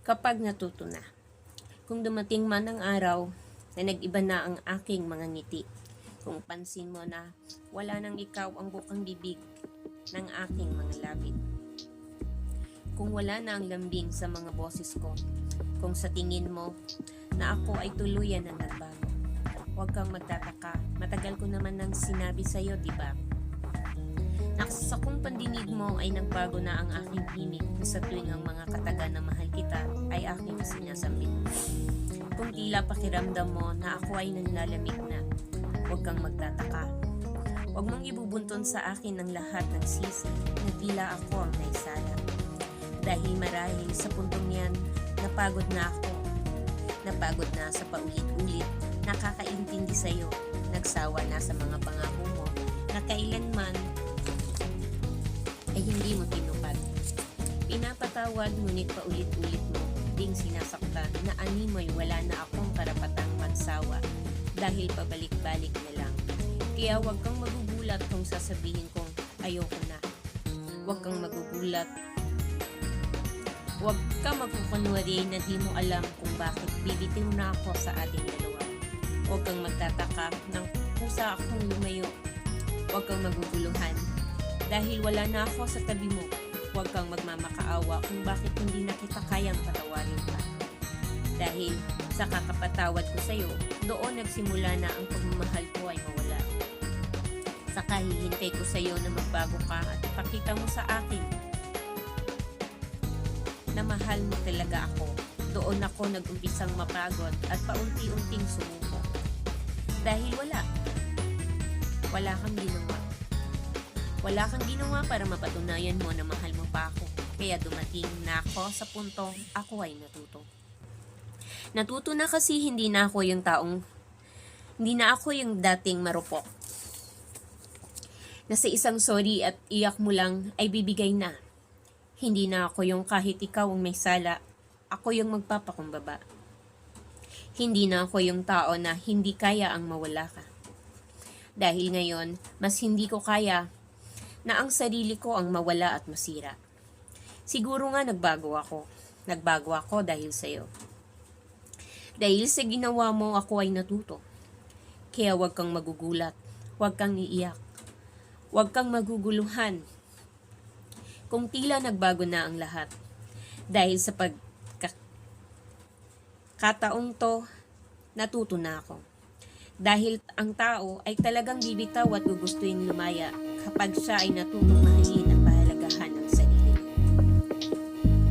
kapag natuto na. Kung dumating man ang araw na nag-iba na ang aking mga ngiti, kung pansin mo na wala nang ikaw ang bukang bibig ng aking mga labit, kung wala na ang lambing sa mga boses ko, kung sa tingin mo na ako ay tuluyan na nagbago, huwag kang magtataka, matagal ko naman nang sinabi sa'yo, diba? Sa kung pandinig mo ay nagbago na ang aking himig sa tuwing ang mga kataga na mahal kita ay aking sinasambit. Kung tila pakiramdam mo na ako ay nanlalamig na, huwag kang magtataka. Huwag mong ibubunton sa akin ang lahat ng sisi na tila ako ang naisala. Dahil marahil sa puntong yan, napagod na ako. Napagod na sa paulit-ulit, nakakaintindi sa'yo, nagsawa na sa mga pangako mo, na kailanman ay hindi mo tinupad. Pinapatawad ngunit paulit-ulit mo ding sinasaktan na animoy wala na akong karapatang magsawa dahil pabalik-balik na lang. Kaya huwag kang magugulat kung sasabihin kong ayoko na. Huwag kang magugulat. Huwag ka magkukunwari na di mo alam kung bakit bibitiw na ako sa ating dalawa. Huwag kang magtataka ng kusa akong lumayo. Huwag kang maguguluhan. Dahil wala na ako sa tabi mo, huwag kang magmamakaawa kung bakit hindi na kita kayang patawarin pa. Dahil sa kakapatawad ko sa'yo, doon nagsimula na ang pagmamahal ko ay mawala. Sa kahihintay ko sa'yo na magbago ka at ipakita mo sa akin na mahal mo talaga ako, doon ako nag-umpisang mapagod at paunti-unting sumuko. Dahil wala kang ginawa. Wala kang ginawa para mapatunayan mo na mahal mo pa ako. Kaya dumating na ako sa puntong ako ay natuto. Natuto na kasi hindi na ako yung dating marupok. Na sa isang sorry at iyak mo lang ay bibigay na. Hindi na ako yung kahit ikaw ang may sala, ako yung magpapakumbaba. Hindi na ako yung tao na hindi kaya ang mawala ka. Dahil ngayon, mas hindi ko kaya na ang sarili ko ang mawala at masira. Siguro nga nagbago ako. Nagbago ako dahil sa'yo. Dahil sa ginawa mo, ako ay natuto. Kaya huwag kang magugulat. Huwag kang iiyak. Huwag kang maguguluhan. Kung tila nagbago na ang lahat. Dahil sa pagkataong to, natuto na ako. Dahil ang tao ay talagang bibitaw at gugustuhin lumaya kapag siya ay natutong mahalin